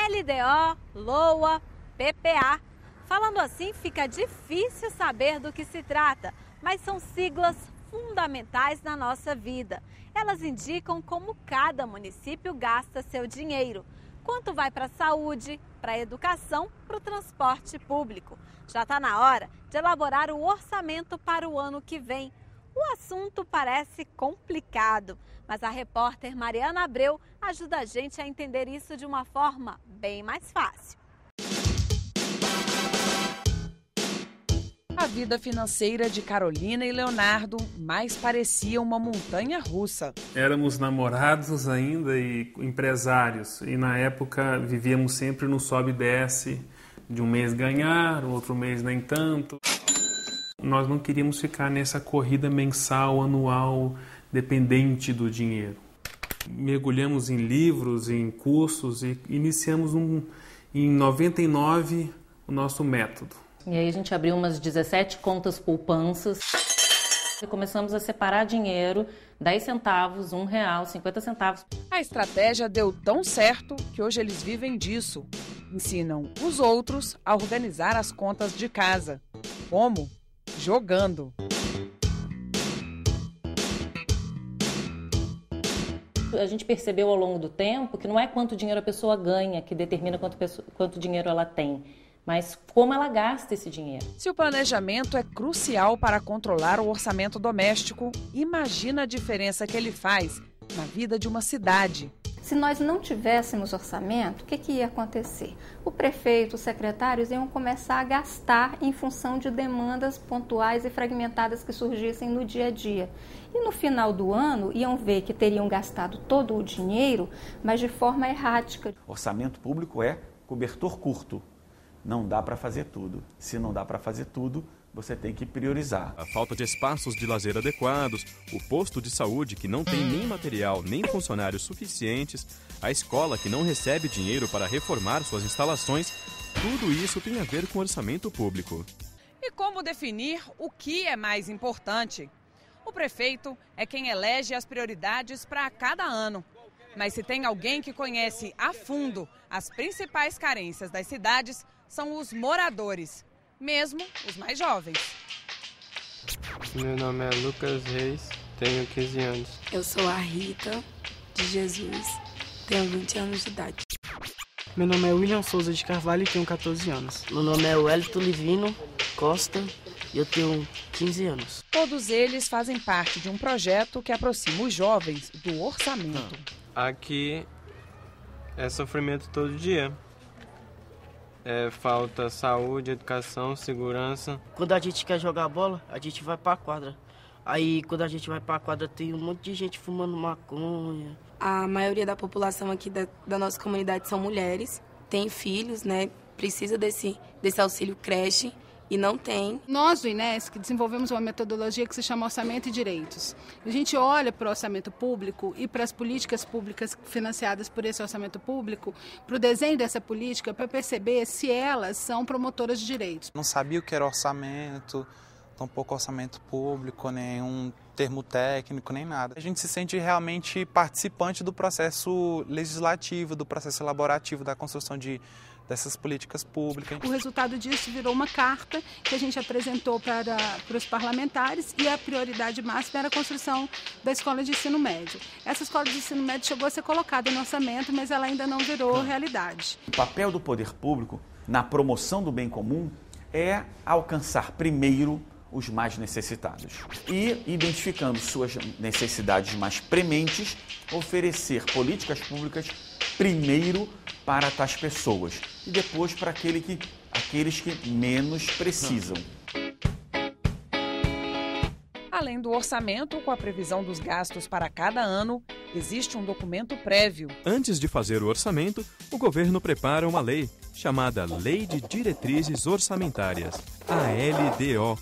LDO, LOA, PPA. Falando assim, fica difícil saber do que se trata, mas são siglas fundamentais na nossa vida. Elas indicam como cada município gasta seu dinheiro. Quanto vai para a saúde, para a educação, para o transporte público. Já está na hora de elaborar o orçamento para o ano que vem. O assunto parece complicado, mas a repórter Mariana Abreu ajuda a gente a entender isso de uma forma bem mais fácil. A vida financeira de Carolina e Leonardo mais parecia uma montanha russa. Éramos namorados ainda e empresários, e na época vivíamos sempre no sobe e desce, de um mês ganhar, o outro mês nem tanto. Nós não queríamos ficar nessa corrida mensal, anual, dependente do dinheiro. Mergulhamos em livros, em cursos e iniciamos em 99 o nosso método. E aí a gente abriu umas 17 contas poupanças e começamos a separar dinheiro, 10 centavos, R$1, 50 centavos. A estratégia deu tão certo que hoje eles vivem disso. Ensinam os outros a organizar as contas de casa. Como? Jogando. A gente percebeu ao longo do tempo que não é quanto dinheiro a pessoa ganha que determina quanto dinheiro ela tem, mas como ela gasta esse dinheiro. Se o planejamento é crucial para controlar o orçamento doméstico, imagina a diferença que ele faz na vida de uma cidade. Se nós não tivéssemos orçamento, o que ia acontecer? O prefeito, os secretários iam começar a gastar em função de demandas pontuais e fragmentadas que surgissem no dia a dia. E no final do ano, iam ver que teriam gastado todo o dinheiro, mas de forma errática. Orçamento público é cobertor curto. Não dá para fazer tudo. Se não dá para fazer tudo, você tem que priorizar. A falta de espaços de lazer adequados, o posto de saúde que não tem nem material nem funcionários suficientes, a escola que não recebe dinheiro para reformar suas instalações, tudo isso tem a ver com orçamento público. E como definir o que é mais importante? O prefeito é quem elege as prioridades para cada ano. Mas se tem alguém que conhece a fundo as principais carências das cidades, são os moradores, mesmo os mais jovens. Meu nome é Lucas Reis, tenho 15 anos. Eu sou a Rita de Jesus, tenho 20 anos de idade. Meu nome é William Souza de Carvalho e tenho 14 anos. Meu nome é Wellington Livino Costa e eu tenho 15 anos. Todos eles fazem parte de um projeto que aproxima os jovens do orçamento. Aqui é sofrimento todo dia. Falta saúde, educação, segurança. Quando a gente quer jogar bola, a gente vai pra quadra. Aí, quando a gente vai pra quadra, tem um monte de gente fumando maconha. A maioria da população aqui da nossa comunidade são mulheres, tem filhos, né? Precisa desse auxílio creche e não tem. Nós do INESC desenvolvemos uma metodologia que se chama Orçamento e Direitos. A gente olha para o orçamento público e para as políticas públicas financiadas por esse orçamento público, para o desenho dessa política, para perceber se elas são promotoras de direitos. Não sabia o que era orçamento, tampouco orçamento público, nenhum termo técnico, nem nada. A gente se sente realmente participante do processo legislativo, do processo elaborativo, da construção dessas políticas públicas. O resultado disso virou uma carta que a gente apresentou para os parlamentares e a prioridade máxima era a construção da escola de ensino médio. Essa escola de ensino médio chegou a ser colocada no orçamento, mas ela ainda não virou realidade. O papel do poder público na promoção do bem comum é alcançar primeiro os mais necessitados e, identificando suas necessidades mais prementes, oferecer políticas públicas primeiro para tais pessoas e depois para aqueles que menos precisam. Além do orçamento, com a previsão dos gastos para cada ano, existe um documento prévio. Antes de fazer o orçamento, o governo prepara uma lei, chamada Lei de Diretrizes Orçamentárias, a LDO.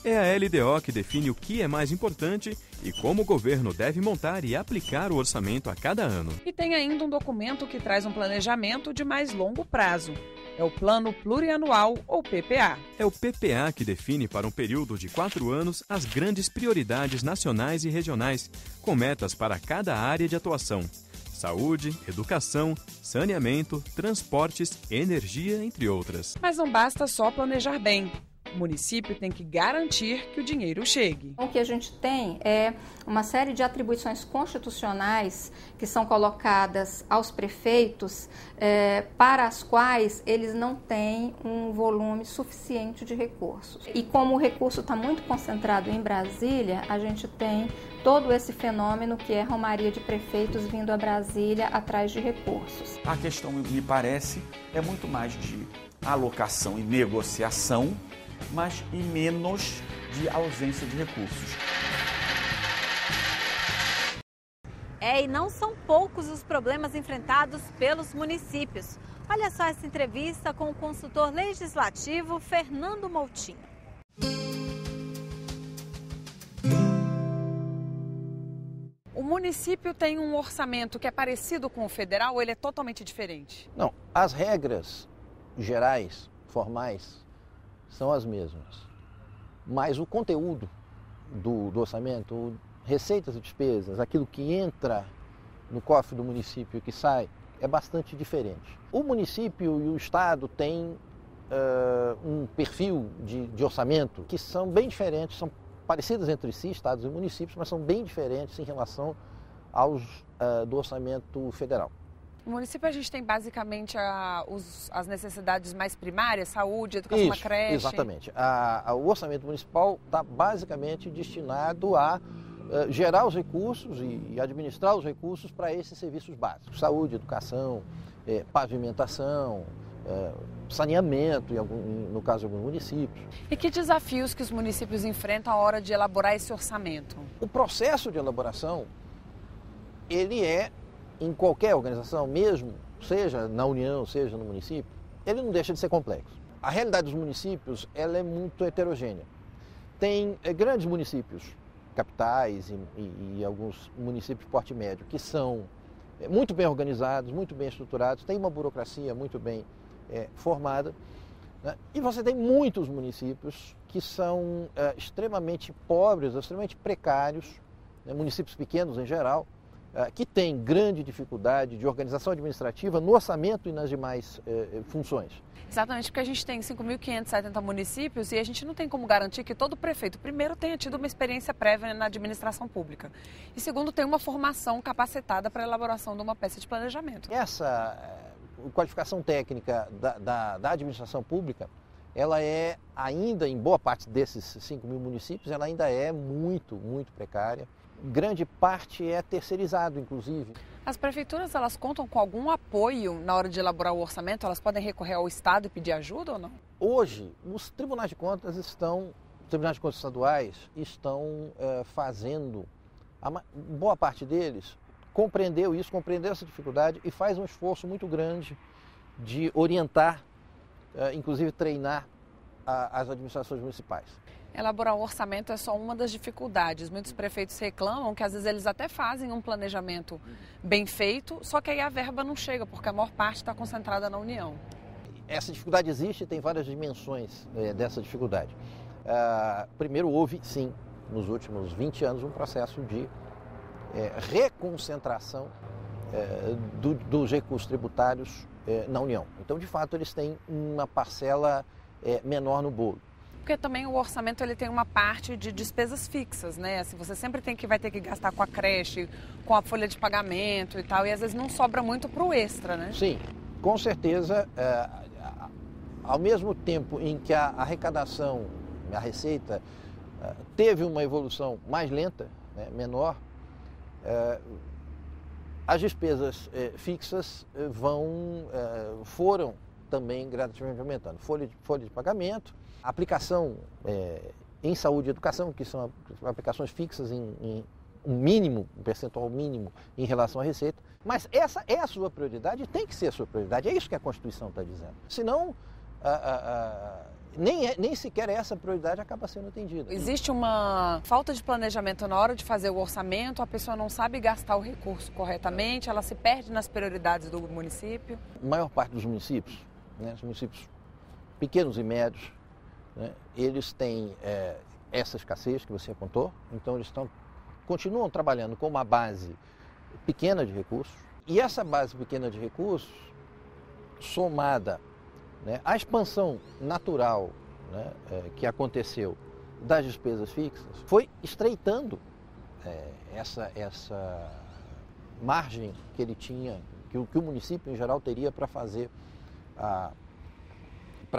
É a LDO que define o que é mais importante e como o governo deve montar e aplicar o orçamento a cada ano. E tem ainda um documento que traz um planejamento de mais longo prazo. É o Plano Plurianual, ou PPA. É o PPA que define para um período de 4 anos as grandes prioridades nacionais e regionais, com metas para cada área de atuação. saúde, educação, saneamento, transportes, energia, entre outras. Mas não basta só planejar bem. O município tem que garantir que o dinheiro chegue. O que a gente tem é uma série de atribuições constitucionais que são colocadas aos prefeitos, para as quais eles não têm um volume suficiente de recursos. E como o recurso está muito concentrado em Brasília, a gente tem todo esse fenômeno que é romaria de prefeitos vindo a Brasília atrás de recursos. A questão, me parece, é muito mais de alocação e negociação, mas e menos de ausência de recursos. E não são poucos os problemas enfrentados pelos municípios. Olha só essa entrevista com o consultor legislativo Fernando Moutinho. O município tem um orçamento que é parecido com o federal ou ele é totalmente diferente? Não, as regras gerais, formais, são as mesmas, mas o conteúdo do orçamento, receitas e despesas, aquilo que entra no cofre do município e que sai, é bastante diferente. O município e o estado têm um perfil de orçamento que são bem diferentes, são parecidas entre si, estados e municípios, mas são bem diferentes em relação aos do orçamento federal. No município a gente tem basicamente as necessidades mais primárias, saúde, educação na creche. Exatamente. O orçamento municipal está basicamente destinado a gerar os recursos e administrar os recursos para esses serviços básicos. Saúde, educação, pavimentação, saneamento, no caso de alguns municípios. E que desafios que os municípios enfrentam à hora de elaborar esse orçamento? O processo de elaboração, ele é, em qualquer organização, mesmo seja na União, seja no município, ele não deixa de ser complexo. A realidade dos municípios, ela é muito heterogênea. Tem grandes municípios, capitais e alguns municípios de porte médio, que são muito bem organizados, muito bem estruturados, tem uma burocracia muito bem formada, né? E você tem muitos municípios que são extremamente pobres, extremamente precários, né? Municípios pequenos em geral, que têm grande dificuldade de organização administrativa no orçamento e nas demais funções. Exatamente, porque a gente tem 5.570 municípios e a gente não tem como garantir que todo prefeito, primeiro, tenha tido uma experiência prévia na administração pública e, segundo, tem uma formação capacitada para a elaboração de uma peça de planejamento. Essa qualificação técnica da administração pública, ela é ainda, em boa parte desses 5.000 municípios, ela ainda é muito, muito precária. Grande parte é terceirizado, inclusive. As prefeituras, elas contam com algum apoio na hora de elaborar o orçamento? Elas podem recorrer ao Estado e pedir ajuda ou não? Hoje, os tribunais de contas estaduais estão fazendo, boa parte deles compreendeu essa dificuldade e faz um esforço muito grande de orientar, inclusive treinar as administrações municipais. Elaborar o orçamento é só uma das dificuldades. Muitos prefeitos reclamam que às vezes eles até fazem um planejamento bem feito, só que aí a verba não chega, porque a maior parte está concentrada na União. Essa dificuldade existe e tem várias dimensões dessa dificuldade. Primeiro, houve, sim, nos últimos 20 anos, um processo de reconcentração dos recursos tributários na União. Então, de fato, eles têm uma parcela menor no bolo. Porque também o orçamento ele tem uma parte de despesas fixas, né? Assim, você sempre vai ter que gastar com a creche, com a folha de pagamento e tal, e às vezes não sobra muito para o extra, né? Sim, com certeza, ao mesmo tempo em que a arrecadação, a receita, teve uma evolução mais lenta, né, menor, as despesas fixas foram também gradativamente aumentando. Folha de pagamento, aplicação em saúde e educação, que são aplicações fixas em um percentual mínimo em relação à receita. Mas essa é a sua prioridade e tem que ser a sua prioridade. É isso que a Constituição está dizendo. Senão, nem sequer essa prioridade acaba sendo atendida. Existe uma falta de planejamento na hora de fazer o orçamento, a pessoa não sabe gastar o recurso corretamente, ela se perde nas prioridades do município? A maior parte dos municípios, né, os municípios pequenos e médios, né, eles têm essa escassez que você apontou, então eles continuam trabalhando com uma base pequena de recursos. E essa base pequena de recursos, somada, né, à expansão natural, né, que aconteceu das despesas fixas, foi estreitando essa margem que ele tinha, que o município em geral teria para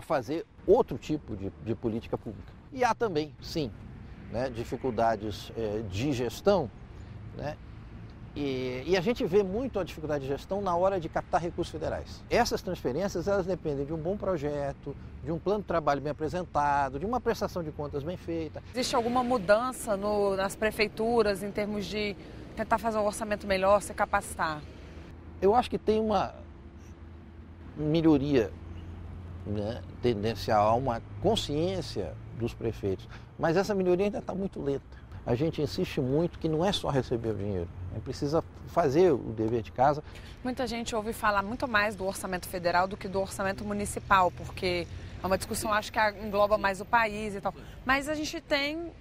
fazer outro tipo de política pública. E há também, sim, né, dificuldades de gestão, né, e a gente vê muito a dificuldade de gestão na hora de captar recursos federais. Essas transferências, elas dependem de um bom projeto, de um plano de trabalho bem apresentado, de uma prestação de contas bem feita. Existe alguma mudança nas prefeituras em termos de tentar fazer um orçamento melhor, se capacitar? Eu acho que tem uma melhoria, né, tendencial a uma consciência dos prefeitos, mas essa melhoria ainda está muito lenta. A gente insiste muito que não é só receber o dinheiro, precisa fazer o dever de casa. Muita gente ouve falar muito mais do orçamento federal do que do orçamento municipal, porque é uma discussão, acho que engloba mais o país e tal. Mas a gente tem,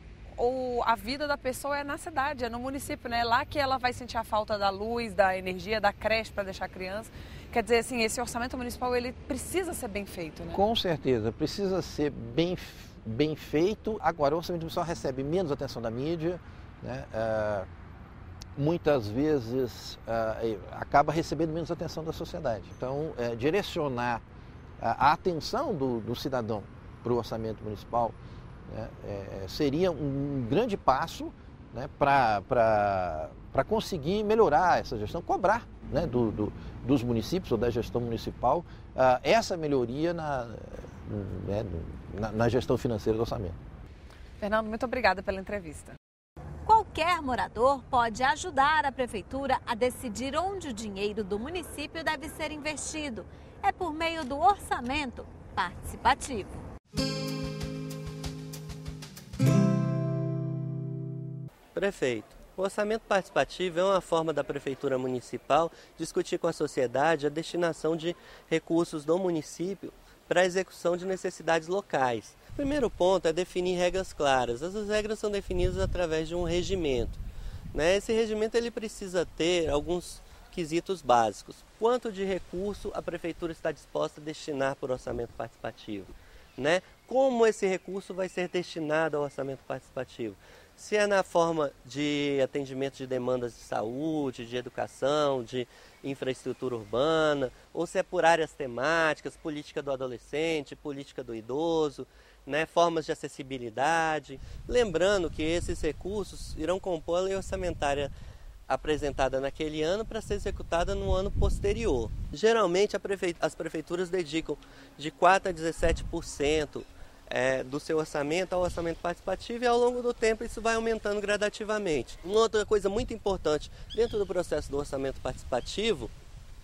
a vida da pessoa é na cidade, é no município, né? É lá que ela vai sentir a falta da luz, da energia, da creche para deixar a criança. Quer dizer, assim, esse orçamento municipal, ele precisa ser bem feito, né? Com certeza, precisa ser bem feito. Agora, o orçamento municipal recebe menos atenção da mídia, né? Muitas vezes acaba recebendo menos atenção da sociedade. Então, direcionar a atenção do cidadão para o orçamento municipal, né, seria um grande passo, né, para conseguir melhorar essa gestão, cobrar, né, dos municípios ou da gestão municipal essa melhoria na gestão financeira do orçamento. Fernando, muito obrigada pela entrevista. Qualquer morador pode ajudar a prefeitura a decidir onde o dinheiro do município deve ser investido. É por meio do orçamento participativo. Prefeito, o orçamento participativo é uma forma da prefeitura municipal discutir com a sociedade a destinação de recursos do município para a execução de necessidades locais. O primeiro ponto é definir regras claras. Essas regras são definidas através de um regimento, né? Esse regimento ele precisa ter alguns quesitos básicos. Quanto de recurso a prefeitura está disposta a destinar para o orçamento participativo, né? Como esse recurso vai ser destinado ao orçamento participativo? Se é na forma de atendimento de demandas de saúde, de educação, de infraestrutura urbana, ou se é por áreas temáticas, política do adolescente, política do idoso, né, formas de acessibilidade. Lembrando que esses recursos irão compor a lei orçamentária apresentada naquele ano para ser executada no ano posterior. Geralmente as prefeituras dedicam de 4% a 17% do seu orçamento ao orçamento participativo, e ao longo do tempo isso vai aumentando gradativamente. Uma outra coisa muito importante dentro do processo do orçamento participativo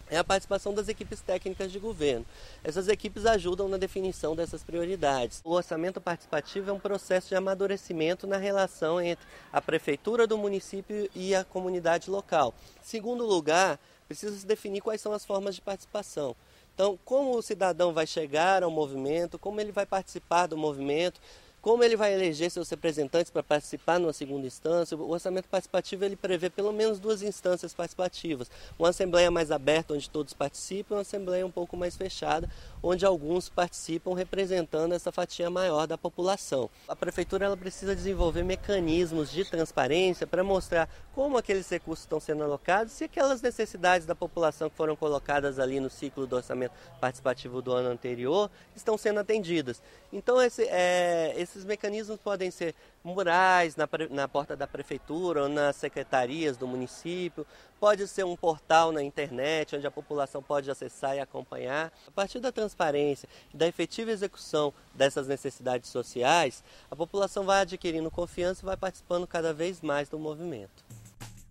é a participação das equipes técnicas de governo. Essas equipes ajudam na definição dessas prioridades. O orçamento participativo é um processo de amadurecimento na relação entre a prefeitura do município e a comunidade local. Em segundo lugar, precisa se definir quais são as formas de participação. Então, como o cidadão vai chegar ao movimento, como ele vai participar do movimento, como ele vai eleger seus representantes para participar numa segunda instância. O orçamento participativo ele prevê pelo menos 2 instâncias participativas. Uma assembleia mais aberta, onde todos participam, e uma assembleia um pouco mais fechada, onde alguns participam representando essa fatia maior da população. A prefeitura ela precisa desenvolver mecanismos de transparência para mostrar como aqueles recursos estão sendo alocados e aquelas necessidades da população que foram colocadas ali no ciclo do orçamento participativo do ano anterior estão sendo atendidas. Então, esses mecanismos podem ser murais na porta da prefeitura ou nas secretarias do município, pode ser um portal na internet onde a população pode acessar e acompanhar. A partir da transparência e da efetiva execução dessas necessidades sociais, a população vai adquirindo confiança e vai participando cada vez mais do movimento.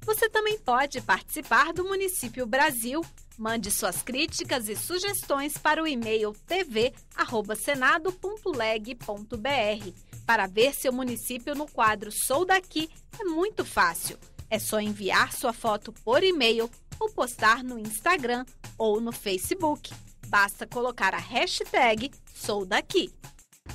Você também pode participar do Município Brasil. Mande suas críticas e sugestões para o e-mail tv@senado.leg.br. Para ver seu município no quadro Sou Daqui é muito fácil. É só enviar sua foto por e-mail ou postar no Instagram ou no Facebook. Basta colocar a hashtag Sou Daqui.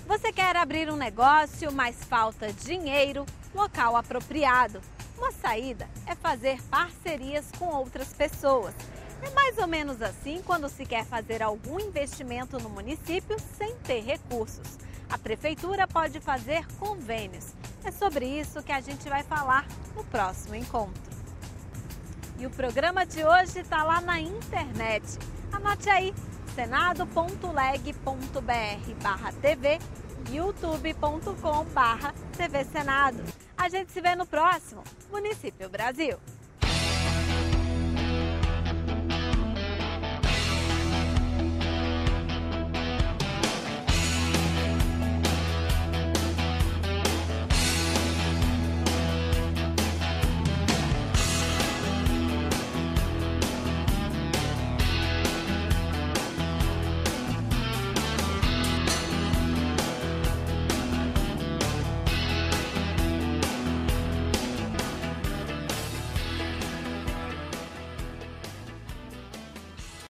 Você quer abrir um negócio, mas falta dinheiro, local apropriado? Uma saída é fazer parcerias com outras pessoas. É mais ou menos assim quando se quer fazer algum investimento no município sem ter recursos. A prefeitura pode fazer convênios. É sobre isso que a gente vai falar no próximo encontro. E o programa de hoje está lá na internet. Anote aí, senado.leg.br/TV, youtube.com/TV Senado. A gente se vê no próximo Município Brasil.